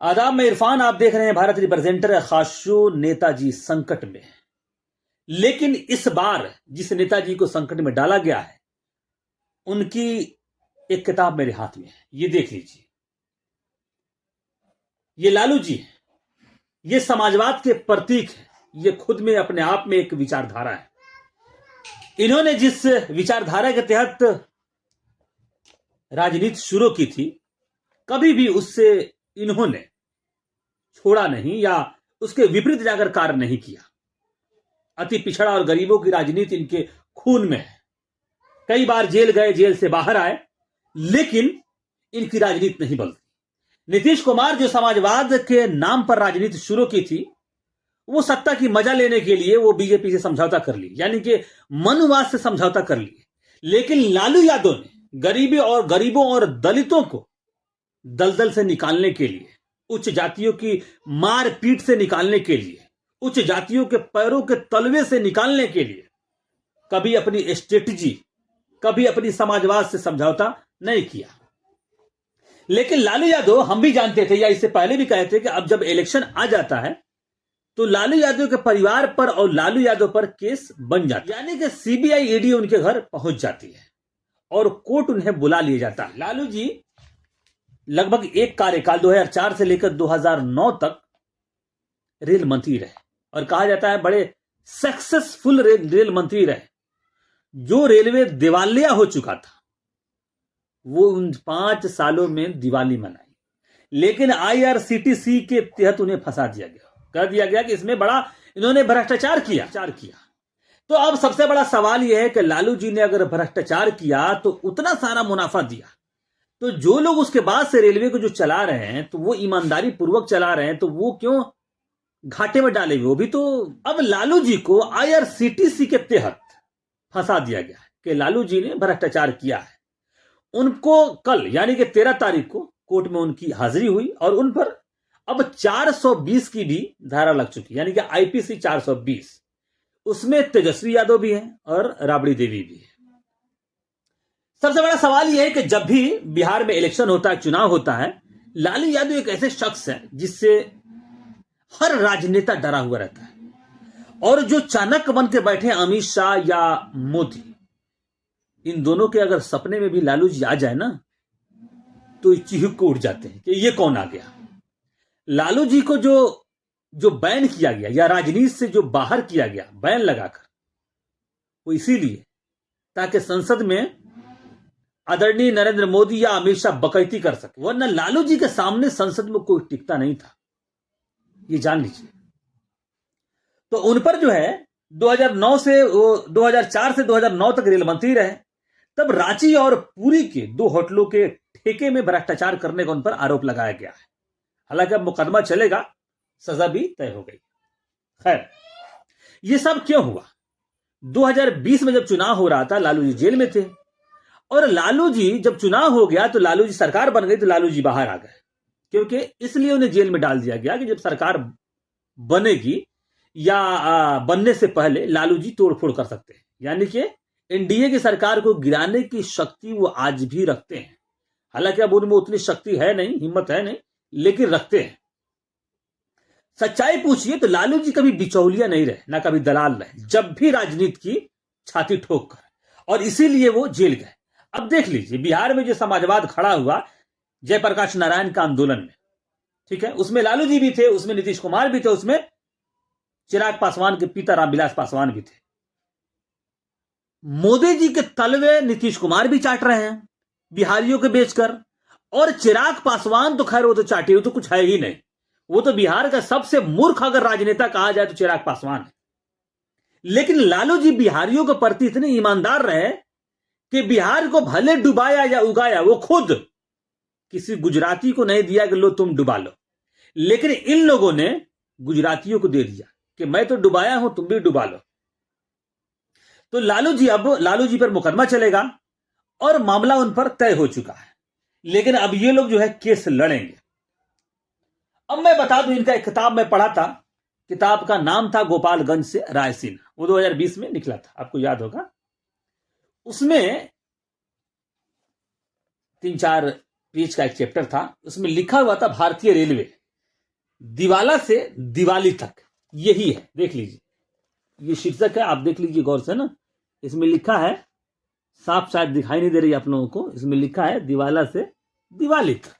आदाब, में इरफान। आप देख रहे हैं भारत रिप्रेजेंटर। खासो नेताजी संकट में। लेकिन इस बार जिस नेताजी को संकट में डाला गया है, उनकी एक किताब मेरे हाथ में है। ये देख लीजिए, ये लालू जी है। ये समाजवाद के प्रतीक है। ये खुद में अपने आप में एक विचारधारा है। इन्होंने जिस विचारधारा के तहत राजनीति शुरू की थी, कभी भी उससे इन्होंने छोड़ा नहीं या उसके विपरीत जाकर कार्य नहीं किया। अति पिछड़ा और गरीबों की राजनीति इनके खून में है। कई बार जेल गए, जेल से बाहर आए, लेकिन इनकी राजनीति नहीं बदली। नीतीश कुमार जो समाजवाद के नाम पर राजनीति शुरू की थी, वो सत्ता की मजा लेने के लिए वो बीजेपी से समझौता कर ली, यानी कि मनुवाद से समझौता कर लिए। लेकिन लालू यादव ने गरीबों और दलितों को दलदल से निकालने के लिए, उच्च जातियों की मारपीट से निकालने के लिए, उच्च जातियों के पैरों के तलवे से निकालने के लिए कभी अपनी स्ट्रेटजी, कभी अपनी समाजवाद से समझौता नहीं किया। लेकिन लालू यादव, हम भी जानते थे या इससे पहले भी कहते थे कि अब जब इलेक्शन आ जाता है तो लालू यादव के परिवार पर और लालू यादव पर केस बन जाता है, यानी कि सीबीआई ईडी उनके घर पहुंच जाती है और कोर्ट उन्हें बुला लिया जाता है। लालू जी लगभग एक कार्यकाल 2004 से लेकर 2009 तक रेल मंत्री रहे और कहा जाता है बड़े सक्सेसफुल रेल मंत्री रहे। जो रेलवे दिवालिया हो चुका था, वो उन 5 सालों में दिवाली मनाई। लेकिन आईआरसीटीसी के तहत उन्हें फंसा दिया गया, कह दिया गया कि इसमें बड़ा इन्होंने भ्रष्टाचार किया। तो अब सबसे बड़ा सवाल यह है कि लालू जी ने अगर भ्रष्टाचार किया तो उतना सारा मुनाफा दिया, तो जो लोग उसके बाद से रेलवे को जो चला रहे हैं, तो वो ईमानदारी पूर्वक चला रहे हैं, तो वो क्यों घाटे में डाले? वो भी तो। अब लालू जी को आईआरसीटीसी के तहत फंसा दिया गया कि लालू जी ने भ्रष्टाचार किया है। उनको कल यानी कि 13 तारीख को कोर्ट में उनकी हाजिरी हुई और उन पर अब 420 की भी धारा लग चुकी, यानी कि आईपीसी 420। उसमें तेजस्वी यादव भी है और राबड़ी देवी भी है। सबसे बड़ा सवाल यह है कि जब भी बिहार में इलेक्शन होता है, चुनाव होता है, लालू यादव एक ऐसे शख्स है जिससे हर राजनेता डरा हुआ रहता है। और जो चाणक्य बन के बैठे अमित शाह या मोदी, इन दोनों के अगर सपने में भी लालू जी आ जाए ना, तो चीख को उठ जाते हैं कि ये कौन आ गया। लालू जी को जो बैन किया गया या राजनीति से जो बाहर किया गया बैन लगाकर, वो इसीलिए ताकि संसद में आदरणीय नरेंद्र मोदी या अमित शाह बकैती कर सके, वरना लालू जी के सामने संसद में कोई टिकता नहीं था, ये जान लीजिए। तो उन पर जो है 2004 से 2009 तक रेल मंत्री रहे। तब रांची और पुरी के 2 होटलों के ठेके में भ्रष्टाचार करने का उन पर आरोप लगाया गया है। हालांकि अब मुकदमा चलेगा, सजा भी तय हो गई। खैर, ये सब क्यों हुआ? 2020 में जब चुनाव हो रहा था, लालू जी जेल में थे और लालू जी जब चुनाव हो गया तो लालू जी सरकार बन गई तो लालू जी बाहर आ गए, क्योंकि इसलिए उन्हें जेल में डाल दिया गया कि जब सरकार बनेगी या बनने से पहले लालू जी तोड़फोड़ कर सकते हैं। यानी कि एनडीए की सरकार को गिराने की शक्ति वो आज भी रखते हैं। हालांकि अब उनमें उतनी शक्ति है नहीं, हिम्मत है नहीं, लेकिन रखते हैं। सच्चाई पूछिए तो लालू जी कभी बिचौलिया नहीं रहे, ना कभी दलाल रहे, जब भी राजनीति की छाती ठोक कर, और इसीलिए वो जेल गए। अब देख लीजिए, बिहार में जो समाजवाद खड़ा हुआ जयप्रकाश नारायण का आंदोलन में, ठीक है, उसमें लालू जी भी थे, उसमें नीतीश कुमार भी थे, उसमें चिराग पासवान के पिता रामविलास पासवान भी थे। मोदी जी के तलवे नीतीश कुमार भी चाट रहे हैं बिहारियों के बेचकर, और चिराग पासवान तो खैर वो तो चाटे, वो तो कुछ है ही नहीं। वो तो बिहार का सबसे मूर्ख अगर राजनेता कहा जाए तो चिराग पासवान है। लेकिन लालू जी बिहारियों के प्रति इतने ईमानदार रहे कि बिहार को भले डुबाया या उगाया, वो खुद किसी गुजराती को नहीं दिया कि लो तुम डुबा लो, लेकिन इन लोगों ने गुजरातियों को दे दिया कि मैं तो डुबाया हूं, तुम भी डुबा लो। तो लालू जी पर मुकदमा चलेगा और मामला उन पर तय हो चुका है। लेकिन अब ये लोग जो है केस लड़ेंगे। अब मैं बता दूं, इनका एक किताब मैं पढ़ा था, किताब का नाम था गोपालगंज से रायसीन, वो 2020 में निकला था, आपको याद होगा। उसमें 3-4 पेज का एक चैप्टर था, उसमें लिखा हुआ था भारतीय रेलवे दिवाला से दिवाली तक, यही है। देख लीजिए, ये शीर्षक है, आप देख लीजिए गौर से ना। इसमें लिखा है, साफ शायद दिखाई नहीं दे रही आप लोगों को, इसमें लिखा है दिवाला से दिवाली तक।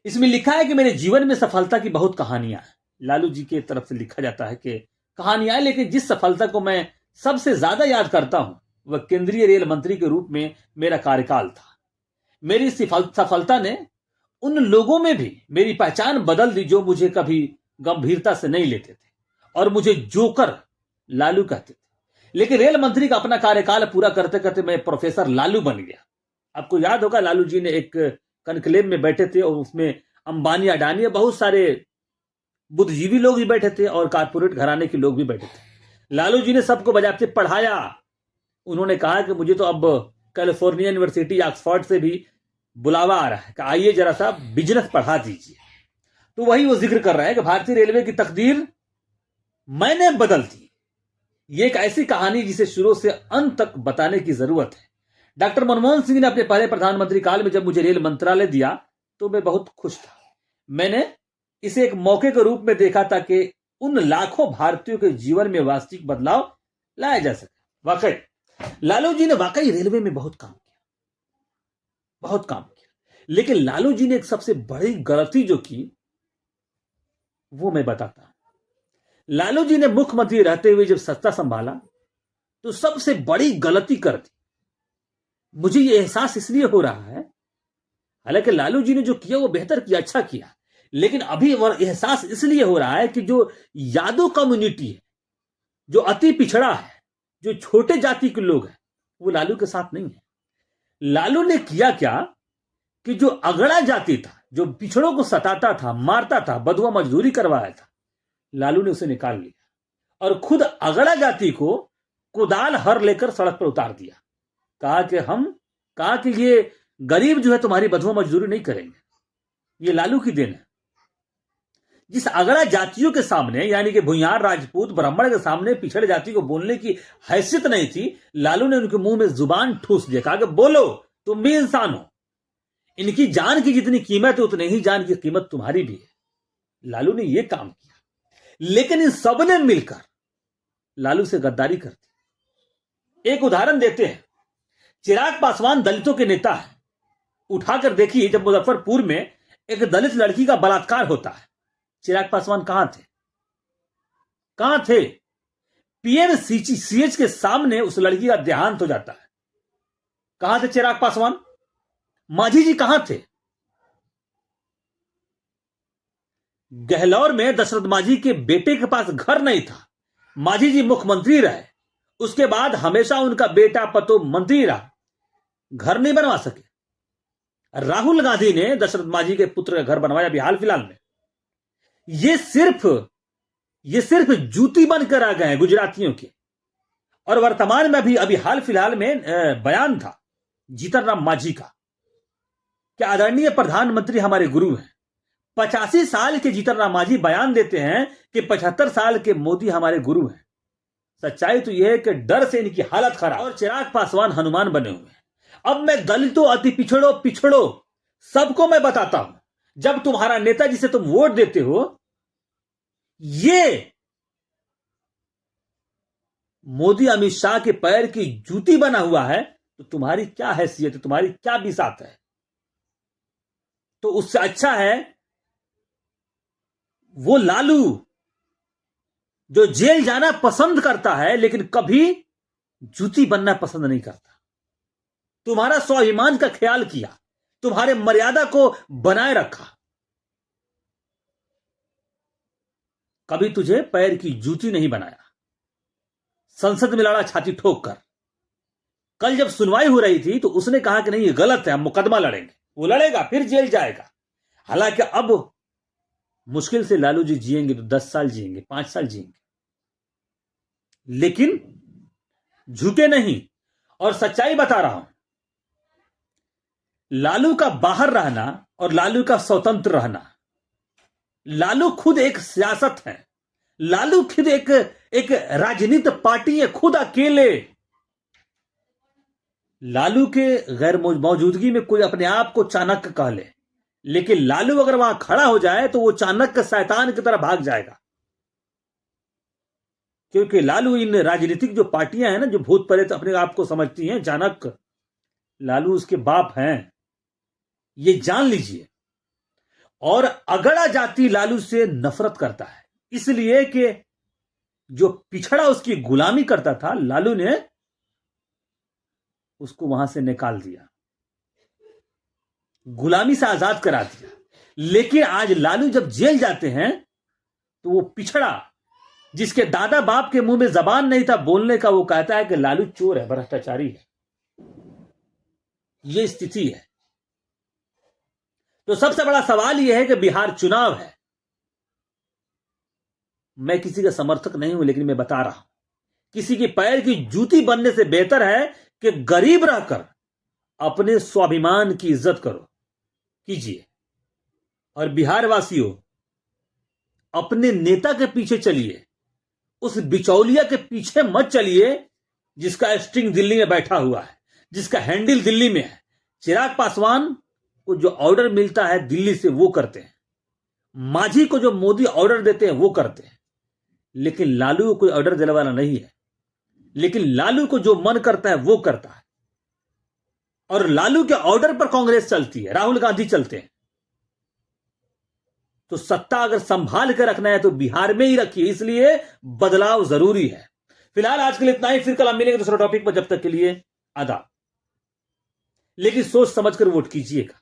इसमें लिखा है कि मेरे जीवन में सफलता की बहुत कहानियां हैं। लालू जी की तरफ से लिखा जाता है कि कहानियां, लेकिन जिस सफलता को मैं सबसे ज्यादा याद करता हूं वह केंद्रीय रेल मंत्री के रूप में मेरा कार्यकाल था। मेरी सफलता ने उन लोगों में भी मेरी पहचान बदल दी जो मुझे कभी गंभीरता से नहीं लेते थे और मुझे जोकर लालू कहते थे। लेकिन रेल मंत्री का अपना कार्यकाल पूरा करते करते मैं प्रोफेसर लालू बन गया। आपको याद होगा, लालू जी ने एक कनक्लेव में बैठे थे और उसमें अंबानी, अडानी, बहुत सारे बुद्धिजीवी लोग भी बैठे थे और कारपोरेट घराने के लोग भी बैठे थे। लालू जी ने सबको बजाते पढ़ाया। उन्होंने कहा कि मुझे तो अब कैलिफोर्निया यूनिवर्सिटी, ऑक्सफोर्ड से भी बुलावा आ रहा है कि आइए जरा सा बिजनेस पढ़ा दीजिए। तो वही वो जिक्र कर रहे हैं कि भारतीय रेलवे की तकदीर मैंने बदल दी। ये एक ऐसी कहानी जिसे शुरू से अंत तक बताने की जरूरत है। डॉक्टर मनमोहन सिंह ने अपने पहले प्रधानमंत्री काल में जब मुझे रेल मंत्रालय दिया तो मैं बहुत खुश था। मैंने इसे एक मौके के रूप में देखा था कि उन लाखों भारतीयों के जीवन में वास्तविक बदलाव लाया जा सके। वाकई लालू जी ने वाकई रेलवे में बहुत काम किया, बहुत काम किया। लेकिन लालू जी ने एक सबसे बड़ी गलती जो की वो मैं बताता हूं। लालू जी ने मुख्यमंत्री रहते हुए जब सत्ता संभाला तो सबसे बड़ी गलती कर दी। मुझे यह एहसास इसलिए हो रहा है, हालांकि लालू जी ने जो किया वो बेहतर किया, अच्छा किया, लेकिन अभी वह एहसास इसलिए हो रहा है कि जो यादव कम्युनिटी है, जो अति पिछड़ा है, जो छोटे जाति के लोग हैं, वो लालू के साथ नहीं है। लालू ने किया क्या कि जो अगड़ा जाति था, जो पिछड़ों को सताता था, मारता था, बधुआ मजदूरी करवाया था, लालू ने उसे निकाल लिया और खुद अगड़ा जाति को कुदाल हर लेकर सड़क पर उतार दिया। कहा कि ये गरीब जो है तुम्हारी बधुआ मजदूरी नहीं करेंगे। ये लालू की देन है। जिस अगड़ा जातियों के सामने, यानी कि भुइयार, राजपूत, ब्राह्मण के सामने पिछड़े जाति को बोलने की हैसियत नहीं थी, लालू ने उनके मुंह में जुबान ठूस दिया। कहा कि बोलो, तुम भी इंसान हो। इनकी जान की जितनी कीमत है उतनी ही जान की कीमत तुम्हारी भी है। लालू ने यह काम किया, लेकिन इन सब ने मिलकर लालू से गद्दारी कर दी। एक उदाहरण देते हैं। चिराग पासवान दलितों के नेता है। उठाकर देखिए, जब मुजफ्फरपुर में एक दलित लड़की का बलात्कार होता है, चिराग पासवान कहां थे? कहां थे? पीएमसीएच के सामने उस लड़की का देहांत हो जाता है। कहां थे चिराग पासवान? मांझी जी कहां थे? गहलौर में दशरथ मांझी के बेटे के पास घर नहीं था। मांझी जी मुख्यमंत्री रहे, उसके बाद हमेशा उनका बेटा पतो मंत्री रहा, घर नहीं बनवा सके। राहुल गांधी ने दशरथ मांझी के पुत्र का घर बनवाया अभी हाल फिलहाल में। ये सिर्फ जूती बनकर आ गए हैं गुजरातियों के। और वर्तमान में अभी हाल फिलहाल में बयान था जीतन राम मांझी का कि आदरणीय प्रधानमंत्री हमारे गुरु हैं। 85 साल के जीतन राम मांझी बयान देते हैं कि 75 साल के मोदी हमारे गुरु हैं। सच्चाई तो यह है कि डर से इनकी हालत खराब, और चिराग पासवान हनुमान बने हुए हैं। अब मैं दलितों, अति पिछड़ो सबको मैं बताता हूं, जब तुम्हारा नेता जिसे तुम वोट देते हो ये मोदी अमित शाह के पैर की जूती बना हुआ है, तो तुम्हारी क्या हैसियत है, तुम्हारी क्या बिसात है? तो उससे अच्छा है वो लालू जो जेल जाना पसंद करता है लेकिन कभी जूती बनना पसंद नहीं करता। तुम्हारा स्वाभिमान का ख्याल किया, तुम्हारे मर्यादा को बनाए रखा, कभी तुझे पैर की जूती नहीं बनाया। संसद में लड़ा छाती ठोक कर। कल जब सुनवाई हो रही थी तो उसने कहा कि नहीं ये गलत है, हम मुकदमा लड़ेंगे। वो लड़ेगा, फिर जेल जाएगा। हालांकि अब मुश्किल से लालू जी जिएंगे तो 10 साल जिएंगे, 5 साल जिएंगे, लेकिन झुके नहीं। और सच्चाई बता रहा हूं, लालू का बाहर रहना और लालू का स्वतंत्र रहना, लालू खुद एक सियासत है, लालू खुद एक राजनीतिक पार्टी है, खुद अकेले। लालू के गैर मौजूदगी में कोई अपने आप को चाणक्य कह ले, लेकिन लालू अगर वहां खड़ा हो जाए तो वो चाणक्य शैतान की तरह भाग जाएगा, क्योंकि लालू इन राजनीतिक जो पार्टियां हैं ना, जो भूत प्रेत अपने आप को समझती हैं चाणक्य, लालू उसके बाप हैं, ये जान लीजिए। और अगड़ा जाति लालू से नफरत करता है, इसलिए कि जो पिछड़ा उसकी गुलामी करता था, लालू ने उसको वहां से निकाल दिया, गुलामी से आजाद करा दिया। लेकिन आज लालू जब जेल जाते हैं तो वो पिछड़ा, जिसके दादा बाप के मुंह में जबान नहीं था बोलने का, वो कहता है कि लालू चोर है, भ्रष्टाचारी है। ये स्थिति है। तो सबसे बड़ा सवाल यह है कि बिहार चुनाव है। मैं किसी का समर्थक नहीं हूं, लेकिन मैं बता रहा हूं, किसी के पैर की जूती बनने से बेहतर है कि गरीब रहकर अपने स्वाभिमान की इज्जत करो, कीजिए। और बिहार वासियों, अपने नेता के पीछे चलिए, उस बिचौलिया के पीछे मत चलिए जिसका स्ट्रिंग दिल्ली में बैठा हुआ है, जिसका हैंडल दिल्ली में है। चिराग पासवान को जो ऑर्डर मिलता है दिल्ली से वो करते हैं, मांझी को जो मोदी ऑर्डर देते हैं वो करते हैं, लेकिन लालू को कोई ऑर्डर देने वाला नहीं है। लेकिन लालू को जो मन करता है वो करता है, और लालू के ऑर्डर पर कांग्रेस चलती है, राहुल गांधी चलते हैं। तो सत्ता अगर संभाल कर रखना है तो बिहार में ही रखिए, इसलिए बदलाव जरूरी है। फिलहाल आज के लिए इतना ही, फिर कल हम मिलेंगे दूसरे टॉपिक पर। जब तक के लिए आदाब, लेकिन सोच समझकर वोट कीजिएगा।